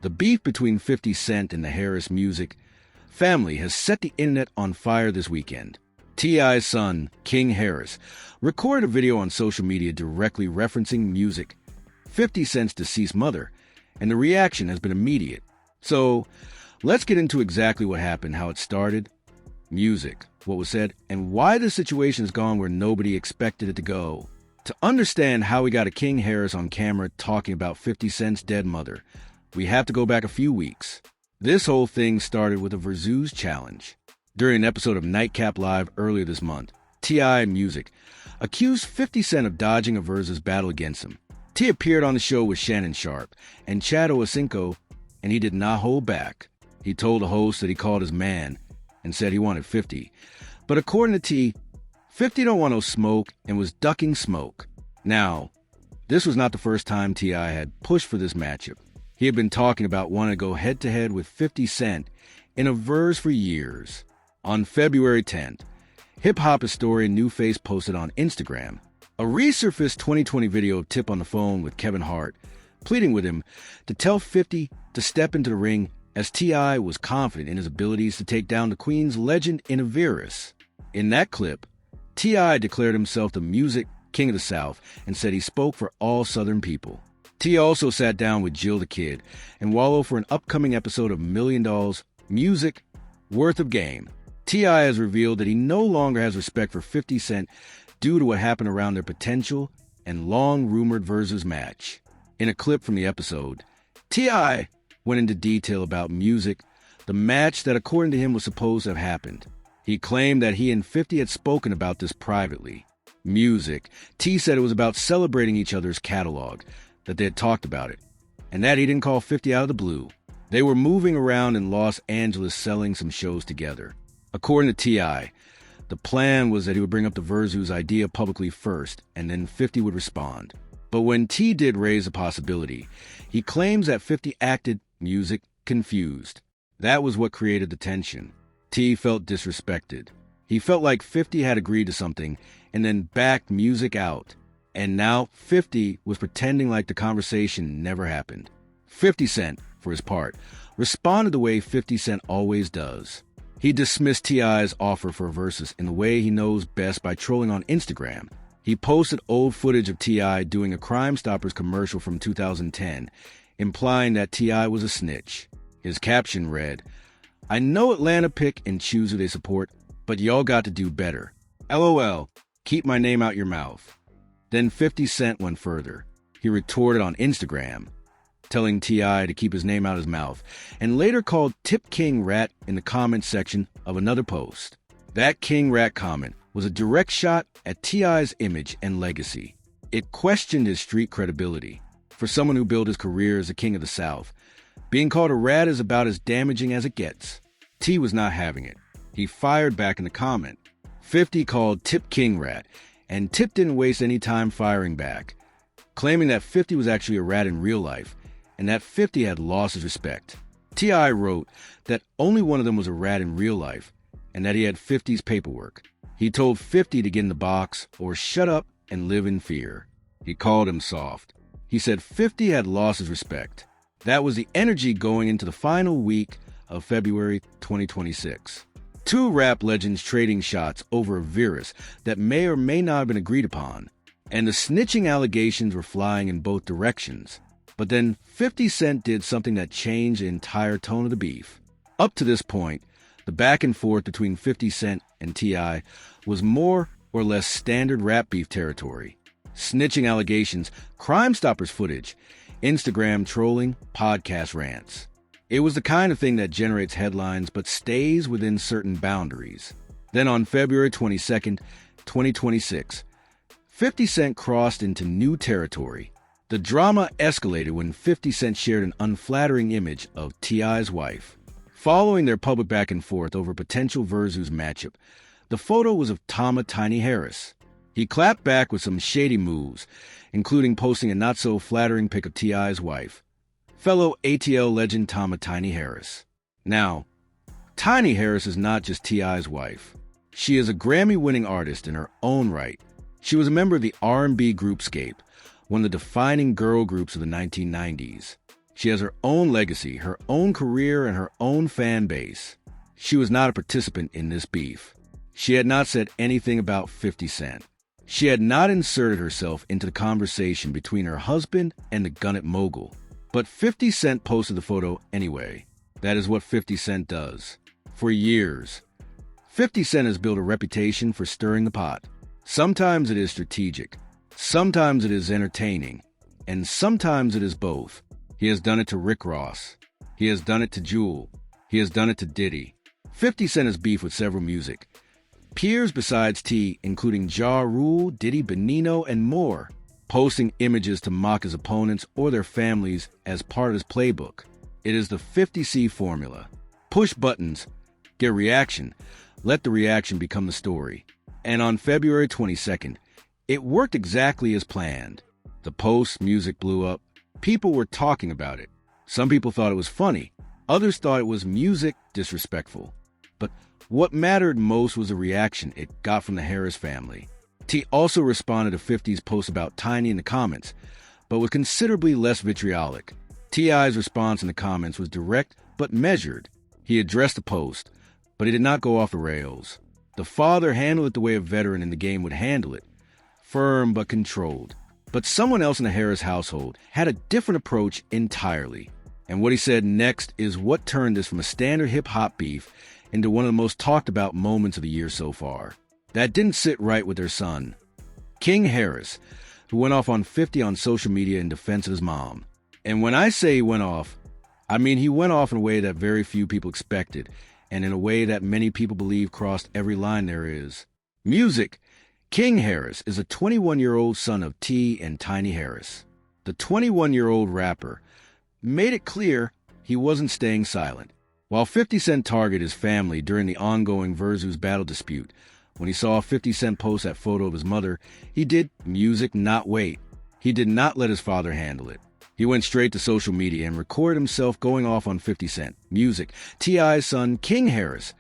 The beef between 50 Cent and the Harris music family has set the internet on fire this weekend. T.I.'s son, King Harris, recorded a video on social media directly referencing music, 50 Cent's deceased mother, and the reaction has been immediate. So, let's get into exactly what happened, how it started, music, what was said, and why the situation has gone where nobody expected it to go. To understand how we got a King Harris on camera talking about 50 Cent's dead mother, we have to go back a few weeks. This whole thing started with a Verzuz challenge. During an episode of Nightcap Live earlier this month, T.I. Music accused 50 Cent of dodging a Verzuz battle against him. T appeared on the show with Shannon Sharpe and Chad Ochocinco, and he did not hold back. He told the host that he called his man and said he wanted 50. But according to T, 50 don't want no smoke and was ducking smoke. Now, this was not the first time T.I. had pushed for this matchup. He had been talking about wanting to go head-to-head with 50 Cent in a verse for years. On February 10th, hip-hop historian Newface posted on Instagram a resurfaced 2020 video of Tip on the phone with Kevin Hart, pleading with him to tell 50 to step into the ring as T.I. was confident in his abilities to take down the Queen's legend in a verse. In that clip, T.I. declared himself the music king of the South and said he spoke for all Southern people. T also sat down with Jill the Kid and Wallow for an upcoming episode of $1 Million Music Worth of Game. T.I. has revealed that he no longer has respect for 50 Cent due to what happened around their potential and long-rumored Verzuz match. In a clip from the episode, T.I. went into detail about music, the match that according to him was supposed to have happened. He claimed that he and 50 had spoken about this privately. Music, T said it was about celebrating each other's catalog, that they had talked about it, and that he didn't call 50 out of the blue. They were moving around in Los Angeles selling some shows together. According to T.I., the plan was that he would bring up the Verzuz idea publicly first, and then 50 would respond. But when T did raise a possibility, he claims that 50 acted music confused. That was what created the tension. T felt disrespected. He felt like 50 had agreed to something and then backed music out. And now 50 was pretending like the conversation never happened. 50 Cent, for his part, responded the way 50 Cent always does. He dismissed T.I.'s offer for a versus in the way he knows best by trolling on Instagram. He posted old footage of T.I. doing a Crime Stoppers commercial from 2010, implying that T.I. was a snitch. His caption read, "I know Atlanta pick and choose who they support, but y'all got to do better. LOL, keep my name out your mouth." Then 50 Cent went further. He retorted on Instagram, telling T.I. to keep his name out his mouth, and later called Tip King Rat in the comments section of another post. That King Rat comment was a direct shot at T.I.'s image and legacy. It questioned his street credibility. For someone who built his career as a king of the South, being called a rat is about as damaging as it gets. T was not having it. He fired back in the comment. 50 called Tip King Rat, and Tip didn't waste any time firing back, claiming that 50 was actually a rat in real life, and that 50 had lost his respect. T.I. wrote that only one of them was a rat in real life, and that he had 50's paperwork. He told 50 to get in the box or shut up and live in fear. He called him soft. He said 50 had lost his respect. That was the energy going into the final week of February 2026. Two rap legends trading shots over a virus that may or may not have been agreed upon, and the snitching allegations were flying in both directions. But then 50 Cent did something that changed the entire tone of the beef. Up to this point, the back and forth between 50 Cent and T.I. was more or less standard rap beef territory. Snitching allegations, Crime Stoppers footage, Instagram trolling, podcast rants. It was the kind of thing that generates headlines but stays within certain boundaries. Then on February 22nd, 2026, 50 Cent crossed into new territory. The drama escalated when 50 Cent shared an unflattering image of T.I.'s wife. Following their public back and forth over potential Verzuz matchup, the photo was of Tama Tiny Harris. He clapped back with some shady moves, including posting a not-so-flattering pic of T.I.'s wife, fellow ATL legend Tama Tiny Harris. Now, Tiny Harris is not just T.I.'s wife. She is a Grammy-winning artist in her own right. She was a member of the R&B group Scape, one of the defining girl groups of the 1990s. She has her own legacy, her own career, and her own fan base. She was not a participant in this beef. She had not said anything about 50 Cent. She had not inserted herself into the conversation between her husband and the Gunnet mogul. But 50 Cent posted the photo anyway. That is what 50 Cent does. For years, 50 Cent has built a reputation for stirring the pot. Sometimes it is strategic, sometimes it is entertaining, and sometimes it is both. He has done it to Rick Ross. He has done it to Jewel. He has done it to Diddy. 50 Cent has beef with several music peers besides T, including Ja Rule, Diddy, Benino, and more, posting images to mock his opponents or their families as part of his playbook. It is the 50C formula. Push buttons, get reaction, let the reaction become the story. And on February 22nd, it worked exactly as planned. The post music blew up. People were talking about it. Some people thought it was funny. Others thought it was music disrespectful. But what mattered most was the reaction it got from the Harris family. T also responded to 50's post about Tiny in the comments, but was considerably less vitriolic. T.I.'s response in the comments was direct but measured. He addressed the post, but he did not go off the rails. The father handled it the way a veteran in the game would handle it, firm but controlled. But someone else in the Harris household had a different approach entirely. And what he said next is what turned this from a standard hip-hop beef into one of the most talked-about moments of the year so far. That didn't sit right with their son, King Harris, who went off on 50 on social media in defense of his mom. And when I say he went off, I mean he went off in a way that very few people expected, and in a way that many people believe crossed every line there is. Music. King Harris is a 21-year-old son of T and Tiny Harris. The 21-year-old rapper made it clear he wasn't staying silent. While 50 Cent targeted his family during the ongoing Versus battle dispute, when he saw 50 Cent post that photo of his mother, he did music not wait. He did not let his father handle it. He went straight to social media and recorded himself going off on 50 Cent. Music. T.I.'s son, King Harris,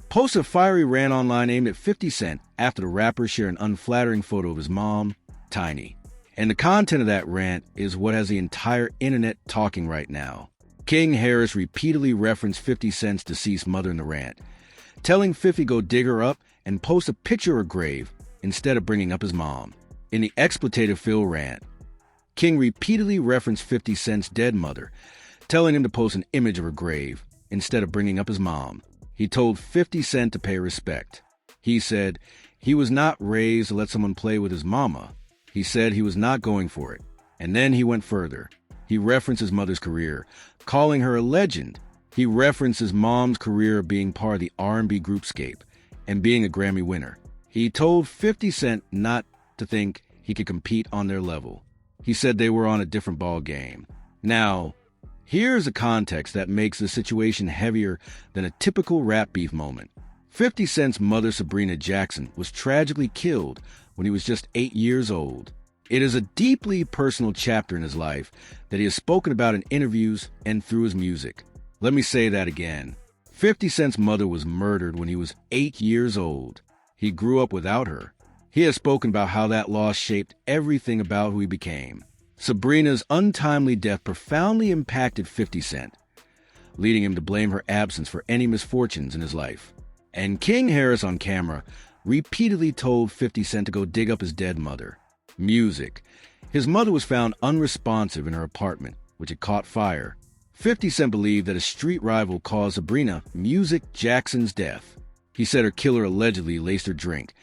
posted a fiery rant online aimed at 50 Cent after the rapper shared an unflattering photo of his mom, Tiny. And the content of that rant is what has the entire internet talking right now. King Harris repeatedly referenced 50 Cent's deceased mother in the rant, telling 50 go dig her up and post a picture of her grave instead of bringing up his mom. In the exploitative-filled rant, King repeatedly referenced 50 Cent's dead mother, telling him to post an image of her grave instead of bringing up his mom. He told 50 Cent to pay respect. He said he was not raised to let someone play with his mama. He said he was not going for it. And then he went further. He referenced his mother's career, calling her a legend. He referenced his mom's career being part of the R&B groupscape and being a Grammy winner. He told 50 Cent not to think he could compete on their level. He said they were on a different ball game. Now, here's a context that makes the situation heavier than a typical rap beef moment. 50 Cent's mother, Sabrina Jackson, was tragically killed when he was just 8 years old. It is a deeply personal chapter in his life that he has spoken about in interviews and through his music. Let me say that again. 50 Cent's mother was murdered when he was 8 years old. He grew up without her. He has spoken about how that loss shaped everything about who he became. Sabrina's untimely death profoundly impacted 50 Cent, leading him to blame her absence for any misfortunes in his life. And King Harris on camera repeatedly told 50 Cent to go dig up his dead mother. Music. His mother was found unresponsive in her apartment, which had caught fire. 50 Cent believed that a street rival caused Sabrina Music Jackson's death. He said her killer allegedly laced her drink,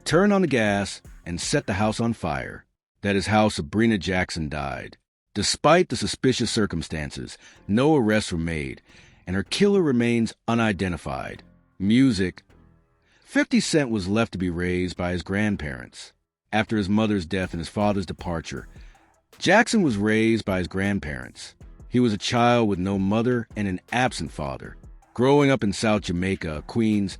turned on the gas, and set the house on fire. That is how Sabrina Jackson died. Despite the suspicious circumstances, no arrests were made, and her killer remains unidentified. Music. 50 Cent was left to be raised by his grandparents. After his mother's death and his father's departure, Jackson was raised by his grandparents. He was a child with no mother and an absent father. Growing up in South Jamaica, Queens,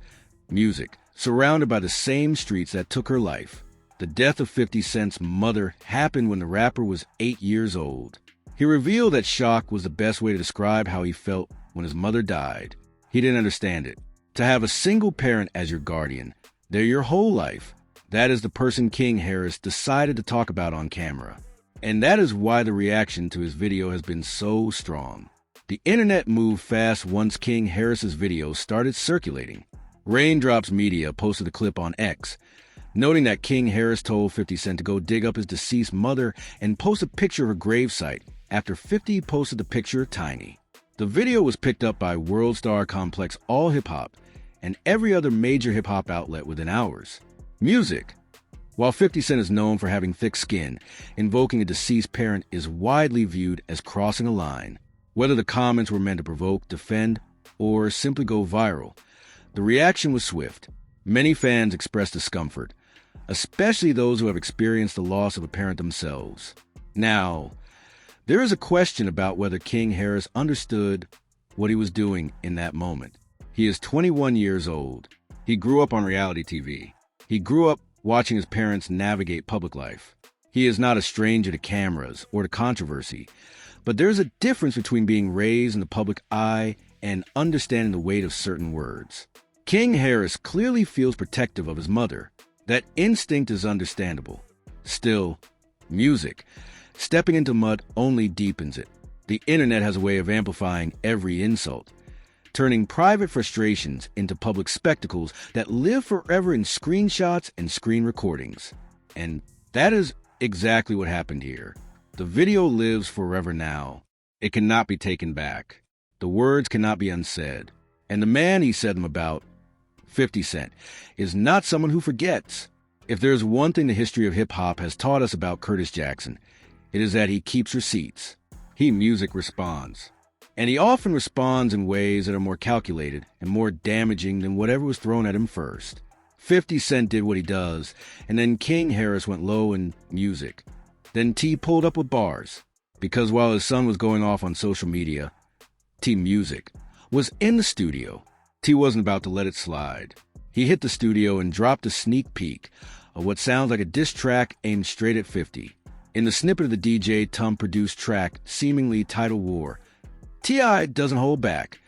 Music, surrounded by the same streets that took her life. The death of 50 Cent's mother happened when the rapper was 8 years old. He revealed that shock was the best way to describe how he felt when his mother died. He didn't understand it. To have a single parent as your guardian, they're your whole life. That is the person King Harris decided to talk about on camera. And that is why the reaction to his video has been so strong. The internet moved fast once King Harris's video started circulating. Raindrops Media posted a clip on X, noting that King Harris told 50 Cent to go dig up his deceased mother and post a picture of her gravesite after 50 posted the picture of Tiny. The video was picked up by World Star Complex All Hip Hop and every other major hip hop outlet within hours. Music. While 50 Cent is known for having thick skin, invoking a deceased parent is widely viewed as crossing a line. Whether the comments were meant to provoke, defend, or simply go viral, the reaction was swift. Many fans expressed discomfort, especially those who have experienced the loss of a parent themselves. Now, there is a question about whether King Harris understood what he was doing in that moment. He is 21 years old. He grew up on reality TV. He grew up watching his parents navigate public life. He is not a stranger to cameras or to controversy, but there's a difference between being raised in the public eye and understanding the weight of certain words. King Harris clearly feels protective of his mother. That instinct is understandable. Still, music, stepping into mud only deepens it. The internet has a way of amplifying every insult, turning private frustrations into public spectacles that live forever in screenshots and screen recordings. And that is exactly what happened here. The video lives forever now. It cannot be taken back. The words cannot be unsaid. And the man he said them about, 50 Cent, is not someone who forgets. If there's one thing the history of hip-hop has taught us about Curtis Jackson, it is that he keeps receipts. He music responds. And he often responds in ways that are more calculated and more damaging than whatever was thrown at him first. 50 Cent did what he does, and then King Harris went low in music. Then T pulled up with bars, because while his son was going off on social media, T Music was in the studio. T wasn't about to let it slide. He hit the studio and dropped a sneak peek of what sounds like a diss track aimed straight at 50. In the snippet of the DJ Tum-produced track, seemingly titled War, T.I. doesn't hold back,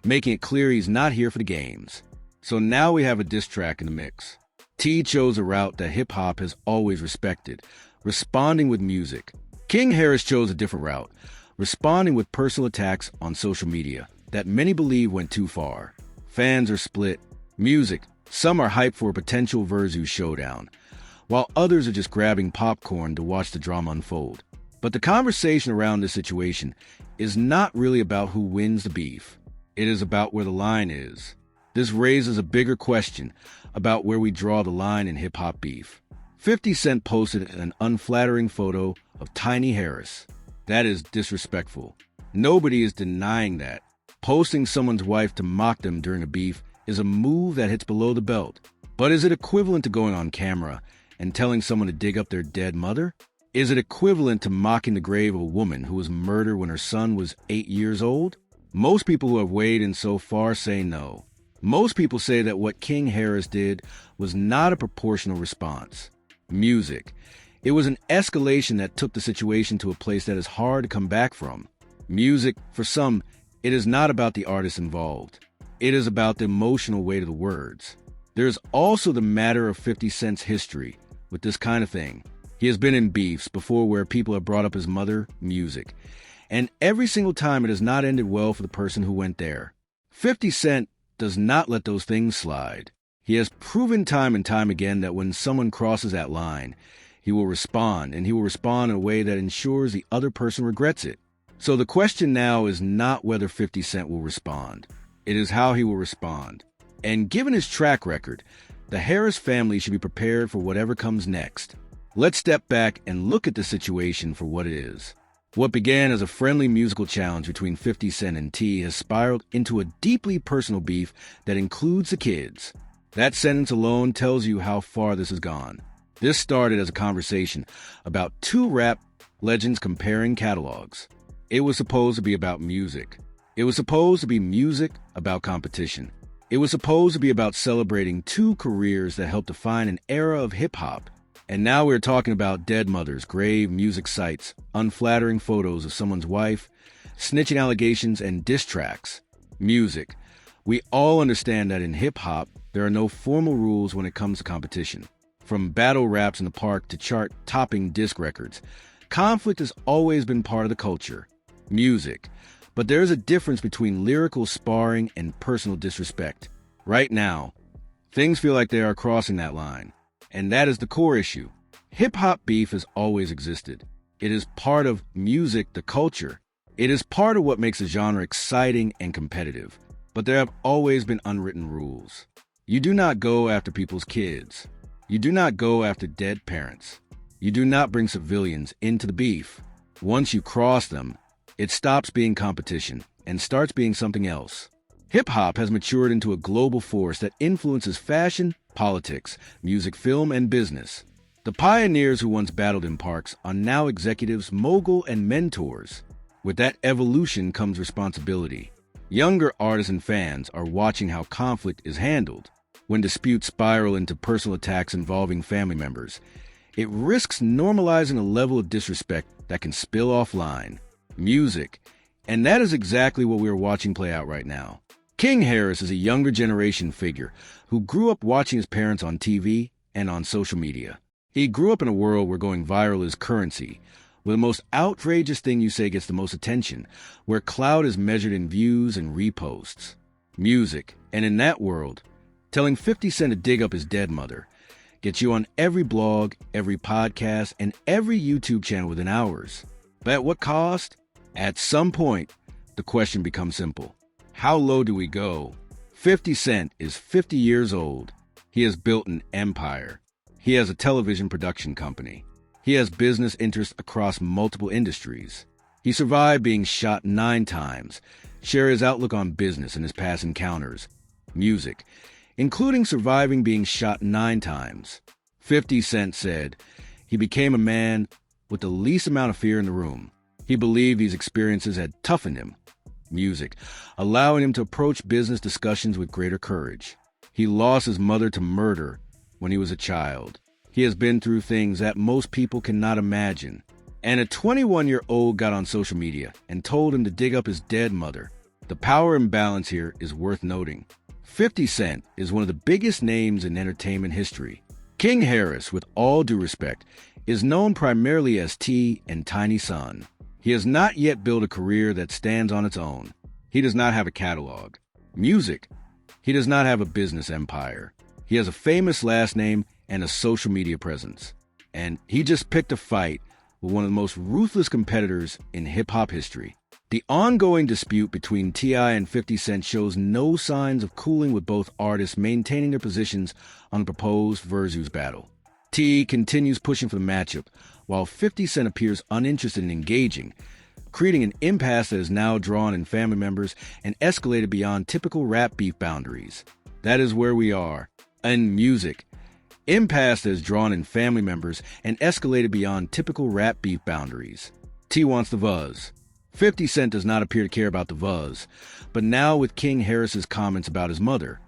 making it clear he's not here for the games. So now we have a diss track in the mix. T chose a route that hip-hop has always respected, responding with music. King Harris chose a different route, responding with personal attacks on social media that many believe went too far. Fans are split. Music. Some are hyped for a potential Versus showdown, while others are just grabbing popcorn to watch the drama unfold. But the conversation around this situation is not really about who wins the beef. It is about where the line is. This raises a bigger question about where we draw the line in hip-hop beef. 50 Cent posted an unflattering photo of Tiny Harris. That is disrespectful. Nobody is denying that. Posting someone's wife to mock them during a beef is a move that hits below the belt. But is it equivalent to going on camera and telling someone to dig up their dead mother? Is it equivalent to mocking the grave of a woman who was murdered when her son was 8 years old? Most people who have weighed in so far say no. Most people say that what King Harris did was not a proportional response. Music. It was an escalation that took the situation to a place that is hard to come back from. Music, for some, it is not about the artist involved. It is about the emotional weight of the words. There is also the matter of 50 Cent's history with this kind of thing. He has been in beefs before where people have brought up his mother, music. And every single time it has not ended well for the person who went there. 50 Cent does not let those things slide. He has proven time and time again that when someone crosses that line, he will respond, and he will respond in a way that ensures the other person regrets it. So the question now is not whether 50 Cent will respond. It is how he will respond. And given his track record, the Harris family should be prepared for whatever comes next. Let's step back and look at the situation for what it is. What began as a friendly musical challenge between 50 Cent and T has spiraled into a deeply personal beef that includes the kids. That sentence alone tells you how far this has gone. This started as a conversation about two rap legends comparing catalogs. It was supposed to be about music. It was supposed to be music about competition. It was supposed to be about celebrating two careers that helped define an era of hip-hop. And now we're talking about dead mothers, grave music sites, unflattering photos of someone's wife, snitching allegations, and diss tracks. Music. We all understand that in hip-hop, there are no formal rules when it comes to competition. From battle raps in the park to chart-topping disc records, Conflict has always been part of the culture, music, but there is a difference between lyrical sparring and personal disrespect. Right now, things feel like they are crossing that line, and that is the core issue. Hip-hop beef has always existed. It is part of music, the culture. It is part of what makes a genre exciting and competitive, but there have always been unwritten rules. You do not go after people's kids. You do not go after dead parents. You do not bring civilians into the beef. Once you cross them, it stops being competition and starts being something else. Hip-hop has matured into a global force that influences fashion, politics, music, film, and business. The pioneers who once battled in parks are now executives, mogul, and mentors. With that evolution comes responsibility. Younger artists and fans are watching how conflict is handled. When disputes spiral into personal attacks involving family members, it risks normalizing a level of disrespect that can spill offline. Music. And that is exactly what we are watching play out right now. King Harris is a younger generation figure who grew up watching his parents on TV and on social media. He grew up in a world where going viral is currency, where the most outrageous thing you say gets the most attention, where clout is measured in views and reposts. Music. And in that world, telling 50 Cent to dig up his dead mother gets you on every blog, every podcast, and every YouTube channel within hours. But at what cost? At some point, the question becomes simple. How low do we go? 50 Cent is 50 years old. He has built an empire. He has a television production company. He has business interests across multiple industries. He survived being shot 9 times. Share his outlook on business and his past encounters. Music. Including surviving being shot 9 times. 50 Cent said, he became a man with the least amount of fear in the room. He believed these experiences had toughened him. Music, allowing him to approach business discussions with greater courage. He lost his mother to murder when he was a child. He has been through things that most people cannot imagine. And a 21-year-old got on social media and told him to dig up his dead mother. The power imbalance here is worth noting. 50 Cent is one of the biggest names in entertainment history. King Harris, with all due respect, is known primarily as T and Tiny Son. He has not yet built a career that stands on its own. He does not have a catalog. Music. He does not have a business empire. He has a famous last name and a social media presence. And he just picked a fight with one of the most ruthless competitors in hip-hop history. The ongoing dispute between T.I. and 50 Cent shows no signs of cooling, with both artists maintaining their positions on the proposed Versus battle. T continues pushing for the matchup, while 50 Cent appears uninterested in engaging, creating an impasse that is now drawn in family members and escalated beyond typical rap beef boundaries. That is where we are. In music, impasse that is drawn in family members and escalated beyond typical rap beef boundaries. T wants the Vuz. 50 Cent does not appear to care about the Vuz, but now with King Harris's comments about his mother,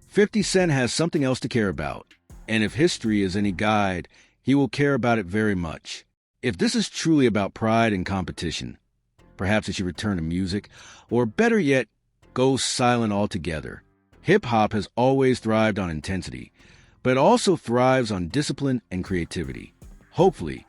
50 Cent has something else to care about. And if history is any guide, he will care about it very much. If this is truly about pride and competition, perhaps it should return to music, or better yet, go silent altogether. Hip-hop has always thrived on intensity, but it also thrives on discipline and creativity. Hopefully,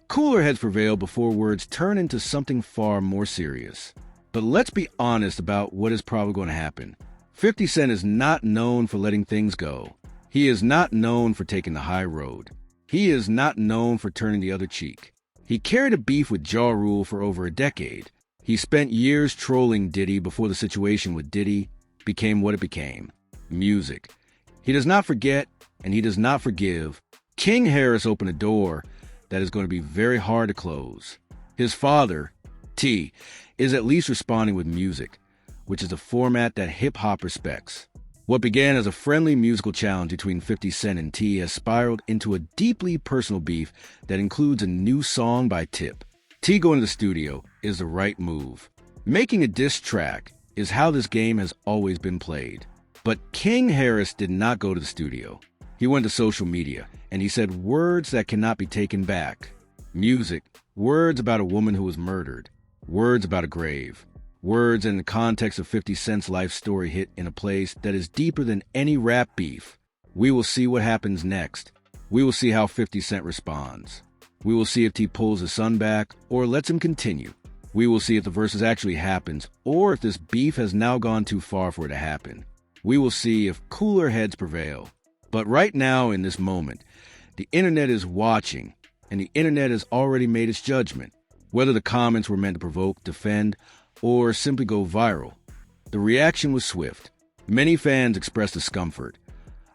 cooler heads prevail before words turn into something far more serious. But let's be honest about what is probably going to happen. 50 Cent is not known for letting things go. He is not known for taking the high road. He is not known for turning the other cheek. He carried a beef with Ja Rule for over a decade. He spent years trolling Diddy before the situation with Diddy became what it became. Music. He does not forget, and he does not forgive. King Harris opened a door that is going to be very hard to close. His father, T, is at least responding with music, which is a format that hip-hop respects. What began as a friendly musical challenge between 50 Cent and T has spiraled into a deeply personal beef that includes a new song by Tip. T going to the studio is the right move. Making a diss track is how this game has always been played. But King Harris did not go to the studio. He went to social media, and he said words that cannot be taken back. Music, words about a woman who was murdered, words about a grave. Words in the context of 50 Cent's life story hit in a place that is deeper than any rap beef. We will see what happens next. We will see how 50 Cent responds. We will see if T pulls his son back or lets him continue. We will see if the versus actually happens or if this beef has now gone too far for it to happen. We will see if cooler heads prevail. But right now, in this moment, the internet is watching, and the internet has already made its judgment. Whether the comments were meant to provoke, defend, or simply go viral, the reaction was swift. Many fans expressed discomfort,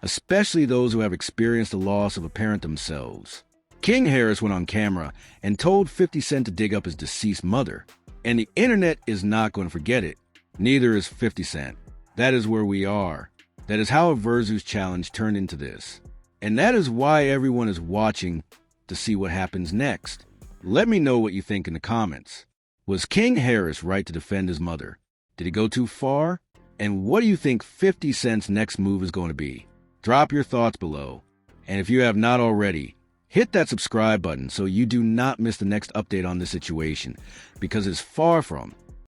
especially those who have experienced the loss of a parent themselves. King Harris went on camera and told 50 Cent to dig up his deceased mother, and the internet is not going to forget it. Neither is 50 Cent. That is where we are. That is how a Versus challenge turned into this. And that is why everyone is watching to see what happens next. Let me know what you think in the comments. Was King Harris right to defend his mother? Did he go too far? And what do you think 50 Cent's next move is going to be? Drop your thoughts below. And if you have not already, hit that subscribe button so you do not miss the next update on this situation, because it's far from